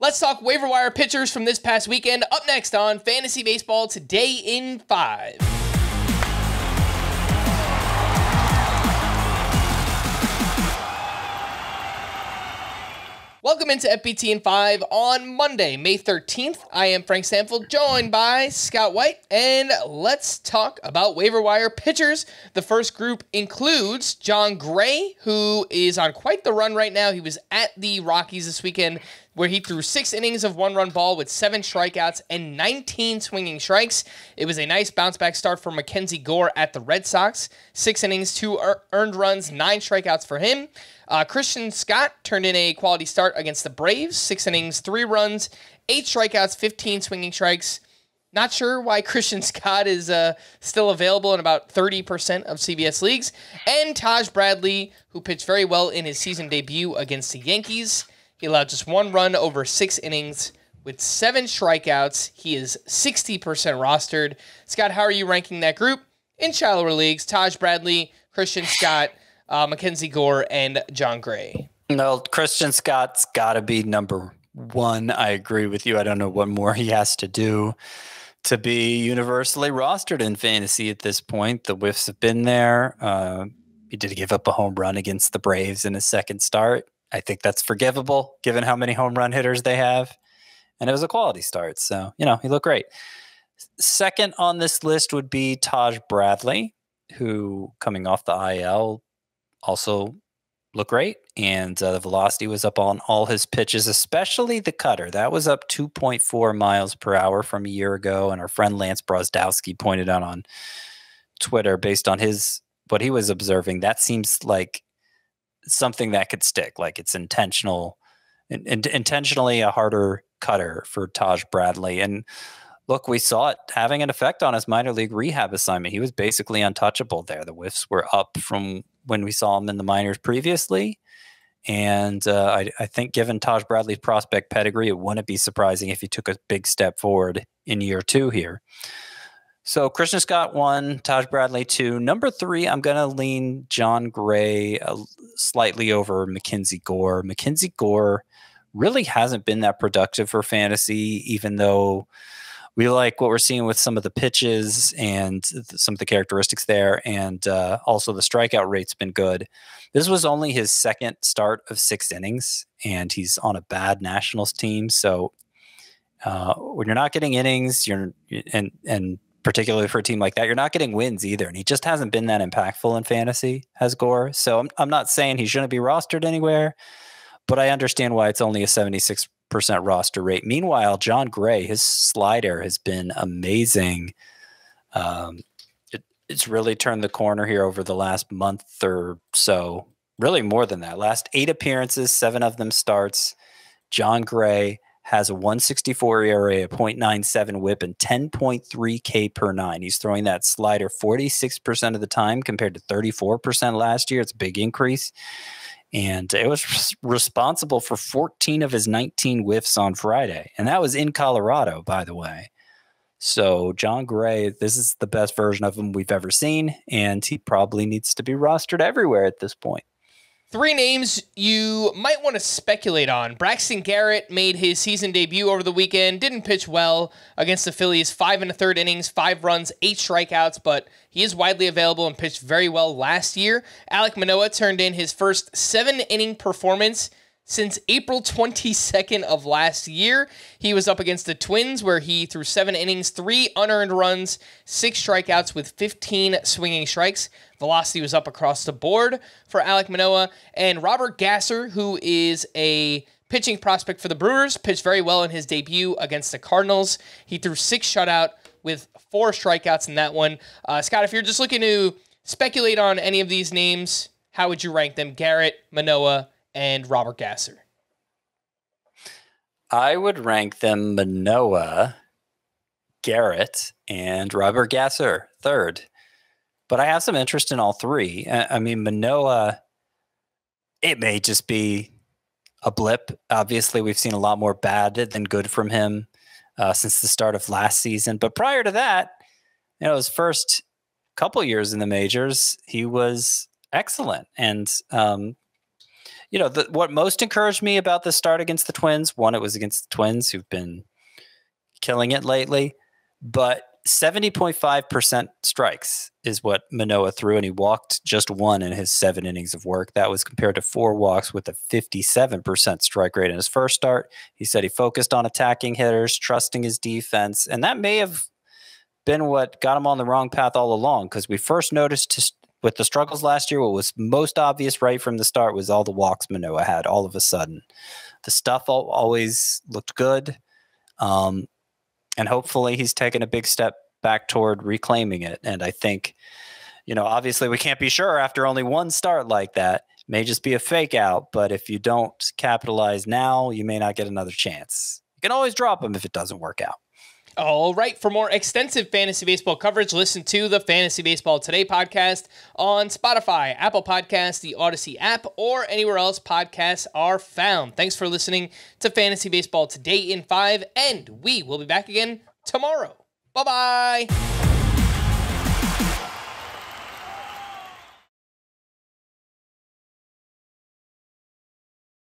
Let's talk waiver wire pitchers from this past weekend. Up next on Fantasy Baseball Today in 5. Welcome into FBT in 5 on Monday, May 13th. I am Frank Stampfl, joined by Scott White, and let's talk about waiver wire pitchers. The first group includes Jon Gray, who is on quite the run right now. He was at the Rockies this weekend, where he threw 6 innings of one-run ball with 7 strikeouts and 19 swinging strikes. It was a nice bounce-back start for Mackenzie Gore at the Red Sox. 6 innings, 2 earned runs, 9 strikeouts for him. Christian Scott turned in a quality start against the Braves. 6 innings, 3 runs, 8 strikeouts, 15 swinging strikes. Not sure why Christian Scott is still available in about 30% of CBS leagues. And Taj Bradley, who pitched very well in his season debut against the Yankees. He allowed just 1 run over 6 innings with 7 strikeouts. He is 60% rostered. Scott, how are you ranking that group? In shallower leagues, Taj Bradley, Christian Scott, Mackenzie Gore, and Jon Gray. No, Christian Scott's got to be number 1. I agree with you. I don't know what more he has to do to be universally rostered in fantasy at this point. The whiffs have been there. He did give up a home run against the Braves in his second start. I think that's forgivable given how many home run hitters they have. And it was a quality start. So, he looked great. Second on this list would be Taj Bradley, who coming off the IL also looked great. And the velocity was up on all his pitches, especially the cutter. That was up 2.4 miles per hour from a year ago. And our friend Lance Brozdowski pointed out on Twitter, based on what he was observing, that seems like something that could stick. Like it's intentionally a harder cutter for Taj Bradley. And look, we saw it having an effect on his minor league rehab assignment. He was basically untouchable there. The whiffs were up from when we saw him in the minors previously. And I think given Taj Bradley's prospect pedigree, it wouldn't be surprising if he took a big step forward in year 2 here. So Christian Scott 1, Taj Bradley 2. Number 3, I'm going to lean Jon Gray slightly over Mackenzie Gore. Mackenzie Gore really hasn't been that productive for fantasy, even though we like what we're seeing with some of the pitches and some of the characteristics there. And also the strikeout rate's been good. This was only his second start of 6 innings, and he's on a bad Nationals team. So when you're not getting innings, and particularly for a team like that, you're not getting wins either. And he just hasn't been that impactful in fantasy, has Gore. So I'm not saying he shouldn't be rostered anywhere, but I understand why it's only a 76% roster rate. Meanwhile, Jon Gray, his slider has been amazing. It's really turned the corner here over the last month or so. Really more than that. Last 8 appearances, 7 of them starts. Jon Gray has a 1.64 ERA, a 0.97 whip, and 10.3 K per 9. He's throwing that slider 46% of the time compared to 34% last year. It's a big increase. And it was responsible for 14 of his 19 whiffs on Friday. And that was in Colorado, by the way. So Jon Gray, this is the best version of him we've ever seen. And he probably needs to be rostered everywhere at this point. 3 names you might want to speculate on. Braxton Garrett made his season debut over the weekend. Didn't pitch well against the Phillies. 5 1/3 innings, 5 runs, 8 strikeouts, but he is widely available and pitched very well last year. Alek Manoah turned in his first 7-inning performance since April 22nd of last year. He was up against the Twins, where he threw 7 innings, 3 unearned runs, 6 strikeouts with 15 swinging strikes. Velocity was up across the board for Alek Manoah. And Robert Gasser, who is a pitching prospect for the Brewers, pitched very well in his debut against the Cardinals. He threw 6 shutout with 4 strikeouts in that one. Scott, if you're just looking to speculate on any of these names, how would you rank them? Garrett, Manoah, and Robert Gasser. I would rank them Manoah, Garrett, and Robert Gasser third. But I have some interest in all 3. I mean, Manoah, it may just be a blip. Obviously, we've seen a lot more bad than good from him since the start of last season. But prior to that, his first couple years in the majors, he was excellent. And what most encouraged me about the start against the Twins, one, it was against the Twins who've been killing it lately, but 70.5% strikes is what Manoah threw, and he walked just one in his 7 innings of work. That was compared to 4 walks with a 57% strike rate in his first start. He said he focused on attacking hitters, trusting his defense, and that may have been what got him on the wrong path all along, because we first noticed with the struggles last year, what was most obvious right from the start was all the walks Manoah had all of a sudden. The stuff always looked good. And hopefully he's taken a big step back toward reclaiming it. And I think, obviously we can't be sure after only one start like that. It may just be a fake out, but if you don't capitalize now, you may not get another chance. You can always drop him if it doesn't work out. All right. For more extensive fantasy baseball coverage, listen to the Fantasy Baseball Today podcast on Spotify, Apple Podcasts, the Odyssey app, or anywhere else podcasts are found. Thanks for listening to Fantasy Baseball Today in 5, and we will be back again tomorrow. Bye-bye.